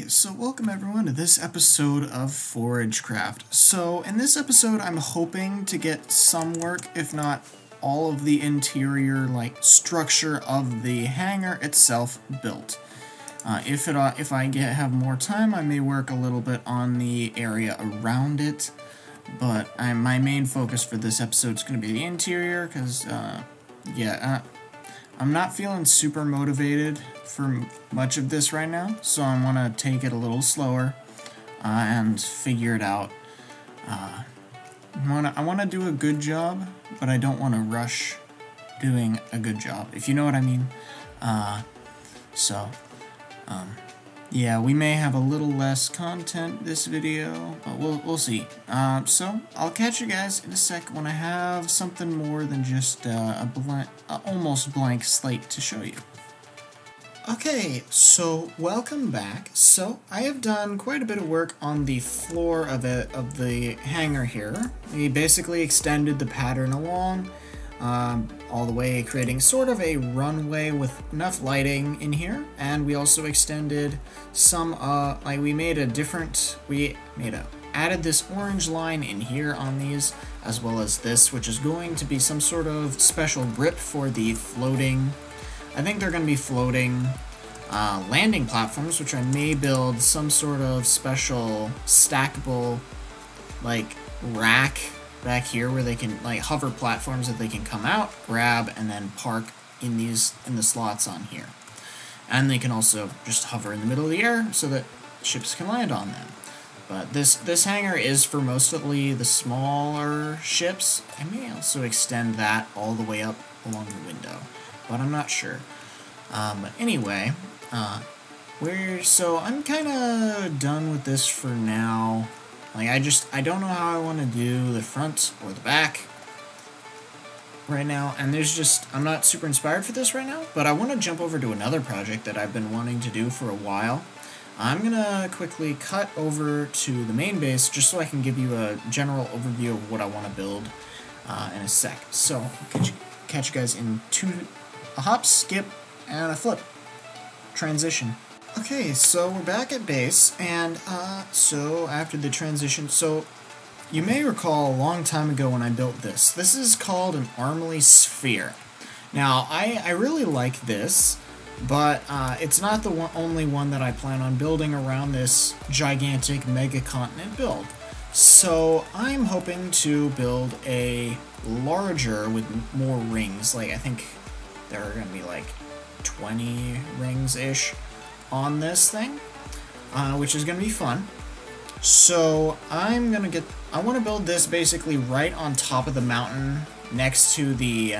So welcome everyone to this episode of ForageCraft. So in this episode I'm hoping to get some work, if not all of the interior structure of the hangar itself built. If I have more time, I may work a little bit on the area around it, but my main focus for this episode is going to be the interior, because I'm not feeling super motivated for much of this right now, so I want to take it a little slower and figure it out. I want to do a good job, but I don't want to rush doing a good job, if you know what I mean. Yeah, we may have a little less content this video, but we'll see. So I'll catch you guys in a sec when I have something more than just a almost blank slate to show you. Okay, so welcome back. So I have done quite a bit of work on the floor of the hangar here. We basically extended the pattern along all the way, creating sort of a runway with enough lighting in here, and we also extended some added this orange line in here on these, as well as this, which is going to be some sort of special grip for the floating. I think they're going to be floating landing platforms, which I may build some sort of special stackable rack back here where they can hover platforms that they can come out, grab, and then park in the slots on here. And they can also just hover in the middle of the air so that ships can land on them. But this hangar is for mostly the smaller ships. I may also extend that all the way up along the window, but I'm not sure. But anyway, so I'm kind of done with this for now. I don't know how I want to do the front or the back right now, and I'm not super inspired for this right now, but I want to jump over to another project that I've been wanting to do for a while. I'm gonna quickly cut over to the main base just so I can give you a general overview of what I want to build in a sec. So catch you guys in a hop, skip, and a flip. Transition. Okay, so we're back at base, and so after the transition, so you may recall a long time ago when I built this. This is called an Armley Sphere. Now, I really like this, but it's not the only one that I plan on building around this gigantic mega continent build. So I'm hoping to build a larger with more rings. I think there are going to be 20 rings-ish on this thing, which is going to be fun. So I want to build this basically right on top of the mountain, next to the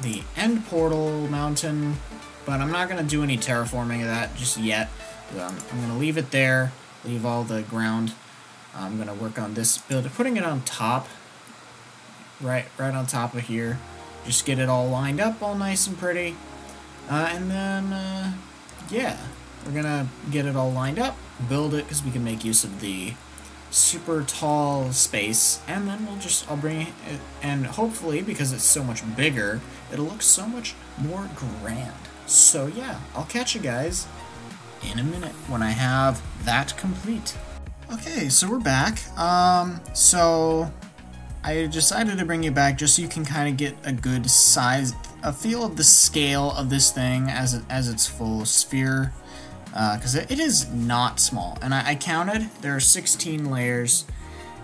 the end portal mountain, but I'm not going to do any terraforming of that just yet. I'm going to leave it there, leave all the ground. I'm going to work on this build, putting it on top, right on top of here. Just get it all lined up, all nice and pretty. And then, yeah, we're gonna get it all lined up, build it, because we can make use of the super tall space, and then I'll bring it, and hopefully, because it's so much bigger, it'll look so much more grand. So yeah, I'll catch you guys in a minute when I have that complete. Okay, so we're back. So I decided to bring you back just so you can kind of get a good a feel of the scale of this thing as its full sphere, because it is not small. And I counted, there are 16 layers,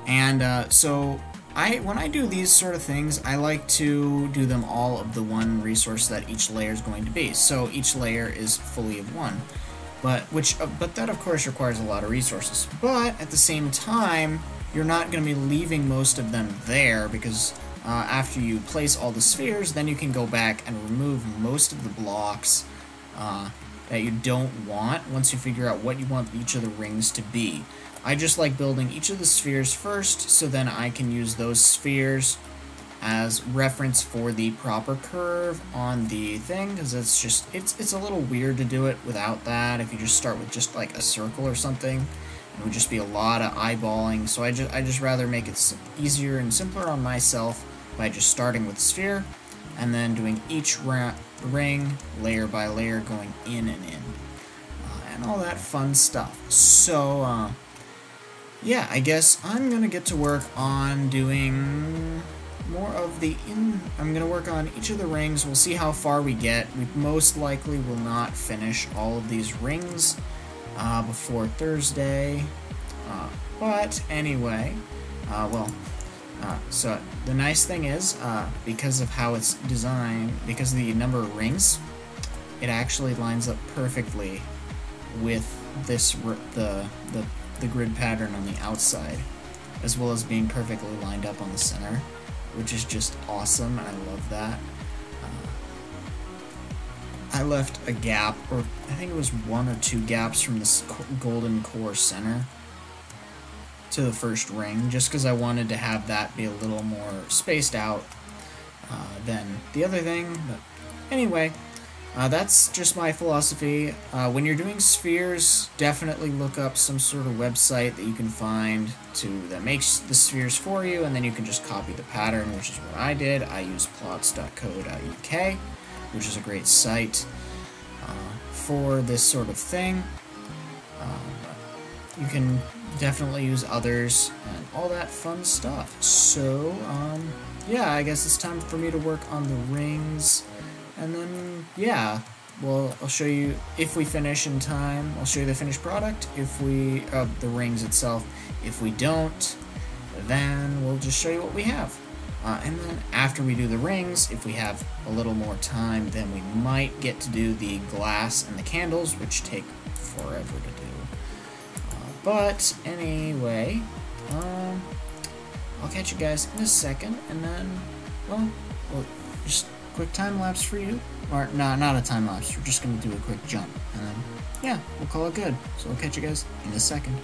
and so when I do these sort of things, I like to do them all of the one resource that each layer is going to be. So each layer is fully of one, but that of course requires a lot of resources. But at the same time, you're not going to be leaving most of them there, because after you place all the spheres, then you can go back and remove most of the blocks that you don't want once you figure out what you want each of the rings to be. I just like building each of the spheres first, so then I can use those spheres as reference for the proper curve on the thing, because it's a little weird to do it without that. If you just start with just a circle or something, it would just be a lot of eyeballing, so I just rather make it easier and simpler on myself by just starting with the sphere, and then doing each ring, layer by layer, going in and in, and all that fun stuff. So, yeah, I guess I'm gonna get to work on doing more of the I'm gonna work on each of the rings. We'll see how far we get. We most likely will not finish all of these rings before Thursday. But anyway, so the nice thing is, because of how it's designed, because of the number of rings, it actually lines up perfectly with this the grid pattern on the outside, as well as being perfectly lined up on the center, which is just awesome. I love that. I left a gap, or I think it was 1 or 2 gaps from this golden core center to the first ring, just because I wanted to have that be a little more spaced out than the other thing. But anyway, that's just my philosophy. When you're doing spheres, definitely look up some sort of website that you can find that makes the spheres for you, and then you can just copy the pattern, which is what I did. I used plots.co.uk, which is a great site for this sort of thing. You can definitely use others and all that fun stuff. So, yeah, I guess it's time for me to work on the rings. And then, yeah, well, I'll show you if we finish in time. I'll show you the finished product. If we, the rings itself. If we don't, then we'll just show you what we have. And then after we do the rings, if we have a little more time, then we might get to do the glass and the candles, which take forever to do. But anyway, I'll catch you guys in a second, and then, well, just quick time lapse for you. Or, no, not a time lapse. We're just going to do a quick jump, and then, yeah, we'll call it good. So I'll catch you guys in a second.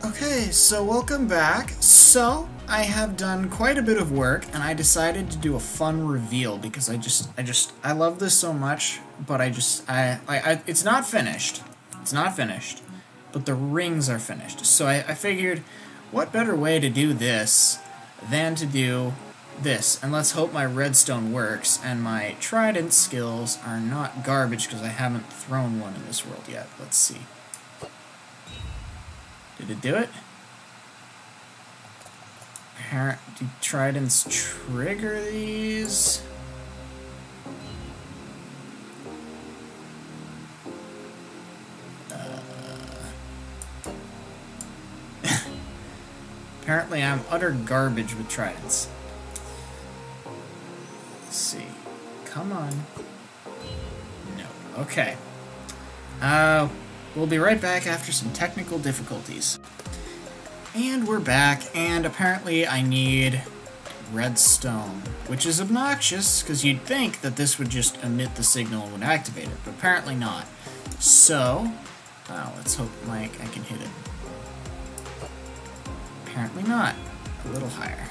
Okay, so welcome back. So, I have done quite a bit of work, and I decided to do a fun reveal, because I love this so much, but it's not finished. It's not finished. But the rings are finished. So I figured, what better way to do this than to do this? And let's hope my redstone works, and my trident skills are not garbage, because I haven't thrown one in this world yet. Let's see. Did it do it? Do tridents trigger these? Apparently I'm utter garbage with tridents. Let's see. Come on. No. Okay. We'll be right back after some technical difficulties. And we're back, and apparently I need redstone, which is obnoxious, because you'd think that this would just emit the signal and would activate it, but apparently not. So, let's hope I can hit it. Apparently not. A little higher.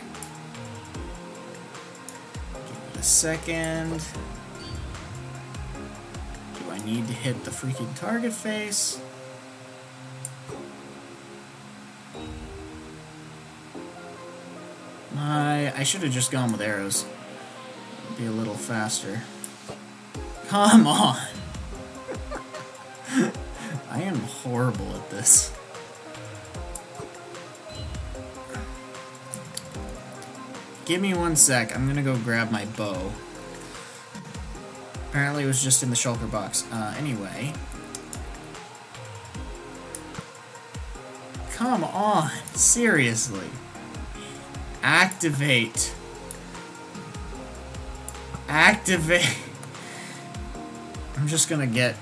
Give it a second. Do I need to hit the freaking target face? I should have just gone with arrows. It'd be a little faster. Come on! I am horrible at this. Give me 1 sec. I'm gonna go grab my bow. Apparently it was just in the shulker box. Anyway. Come on! Seriously. Activate. Activate. I'm just gonna get,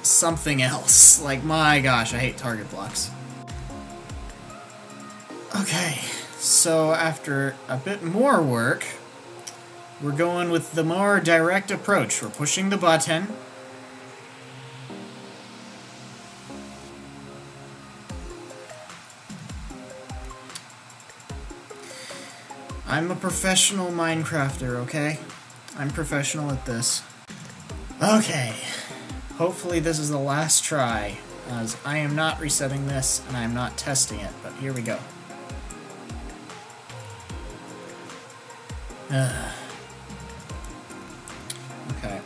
something else. Like, my gosh, I hate target blocks. Okay. So after a bit more work, we're going with the more direct approach. We're pushing the button. I'm a professional Minecrafter, okay? I'm professional at this. Okay. Hopefully this is the last try, as I am not resetting this and I am not testing it, but here we go. Okay.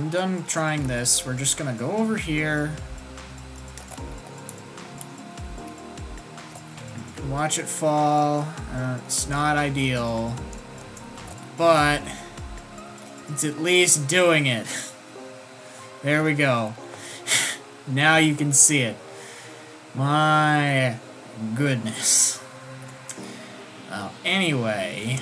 I'm done trying this. We're just gonna go over here. Watch it fall. It's not ideal, but it's at least doing it. There we go. Now you can see it. My goodness. Anyway,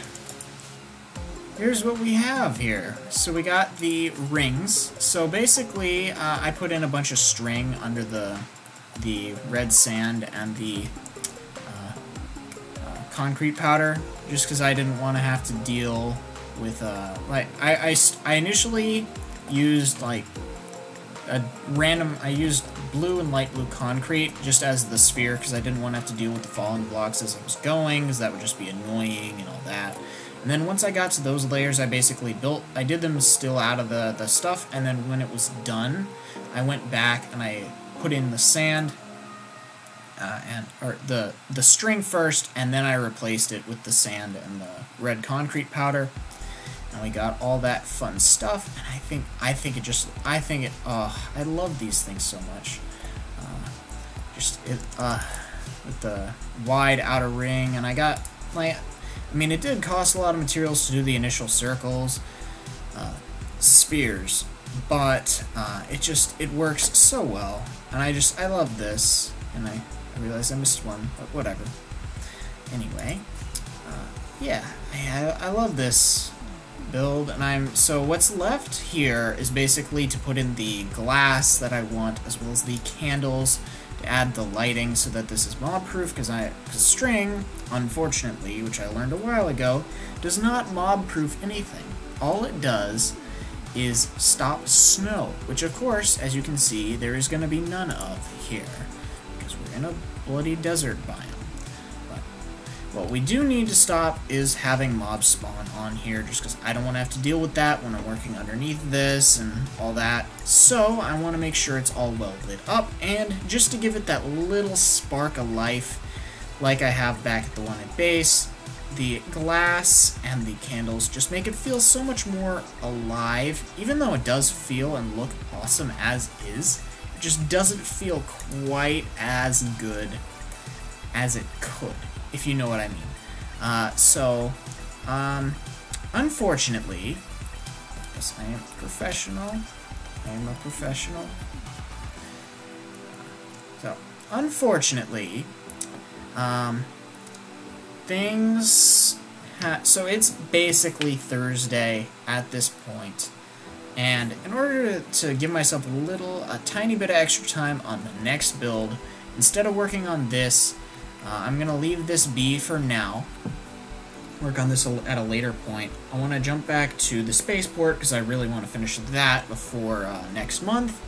here's what we have here. So we got the rings. So basically, I put in a bunch of string under the red sand and the concrete powder, just because I didn't want to have to deal with like I initially used like a random. I used blue and light blue concrete just as the sphere because I didn't want to have to deal with the falling blocks as I was going, because that would just be annoying and all that. And then once I got to those layers, I basically I did them still out of the stuff, and then when it was done, I went back and I put in the sand or the string first, and then I replaced it with the sand and the red concrete powder. And we got all that fun stuff, and I love these things so much. With the wide outer ring, and I got it did cost a lot of materials to do the initial circles, spheres, but it works so well, and I love this, and I realized I missed one, but whatever. Anyway, yeah, I love this build, and so what's left here is basically to put in the glass that I want, as well as the candles to add the lighting so that this is mob proof, because string, unfortunately, which I learned a while ago, does not mob proof anything. All it does is stop snow, which of course, as you can see, there is going to be none of here, because we're in a bloody desert biome. What we do need to stop is having mobs spawn on here, just because I don't want to have to deal with that when I'm working underneath this and all that. So I want to make sure it's all well lit up, and just to give it that little spark of life like I have back at the one at base, the glass and the candles just make it feel so much more alive. Even though it does feel and look awesome as is, it just doesn't feel quite as good as it could, if you know what I mean. Unfortunately, yes, I am professional. I am a professional. So, unfortunately, so it's basically Thursday at this point, and in order to give myself a tiny bit of extra time on the next build, instead of working on this, I'm going to leave this be for now, work on this at a later point. I want to jump back to the spaceport because I really want to finish that before next month.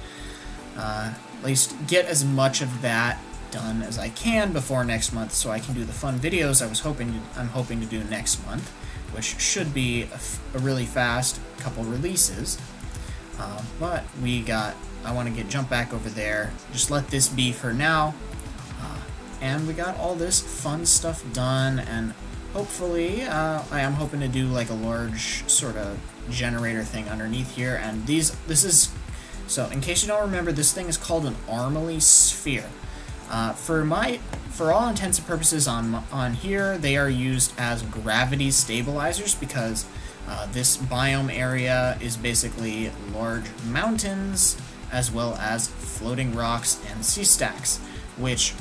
At least get as much of that done as I can before next month, so I can do the fun videos I'm hoping to do next month, which should be a really fast couple releases. But I want to jump back over there. Just let this be for now. And we got all this fun stuff done, and hopefully, I am hoping to do like a large sort of generator thing underneath here. And so in case you don't remember, this thing is called an Armily sphere. For all intents and purposes on here, they are used as gravity stabilizers, because this biome area is basically large mountains as well as floating rocks and sea stacks, which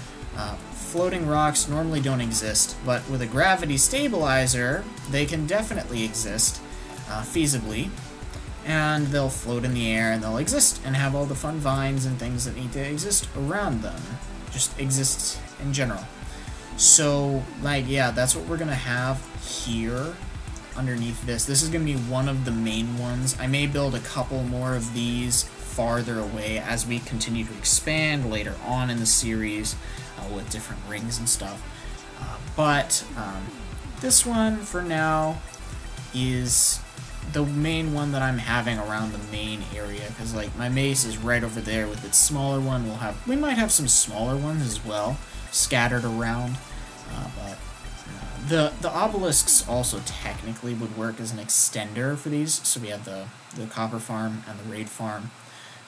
floating rocks normally don't exist, but with a gravity stabilizer, they can definitely exist feasibly, and they'll float in the air, and they'll exist and have all the fun vines and things that need to exist around them. Just exist in general. So, yeah, that's what we're gonna have here underneath this. This is gonna be one of the main ones. I may build a couple more of these farther away as we continue to expand later on in the series with different rings and stuff. But this one, for now, is the main one that I'm having around the main area, because my base is right over there with its smaller one. We might have some smaller ones as well scattered around, but The obelisks also technically would work as an extender for these. So we have the copper farm and the raid farm,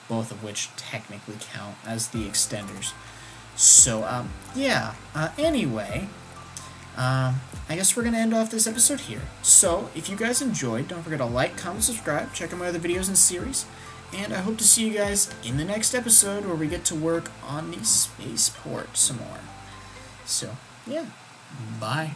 both of which technically count as the extenders. So, yeah. Anyway, I guess we're going to end off this episode here. So, if you guys enjoyed, don't forget to like, comment, subscribe, check out my other videos and series, and I hope to see you guys in the next episode where we get to work on the spaceport some more. So, yeah. Bye.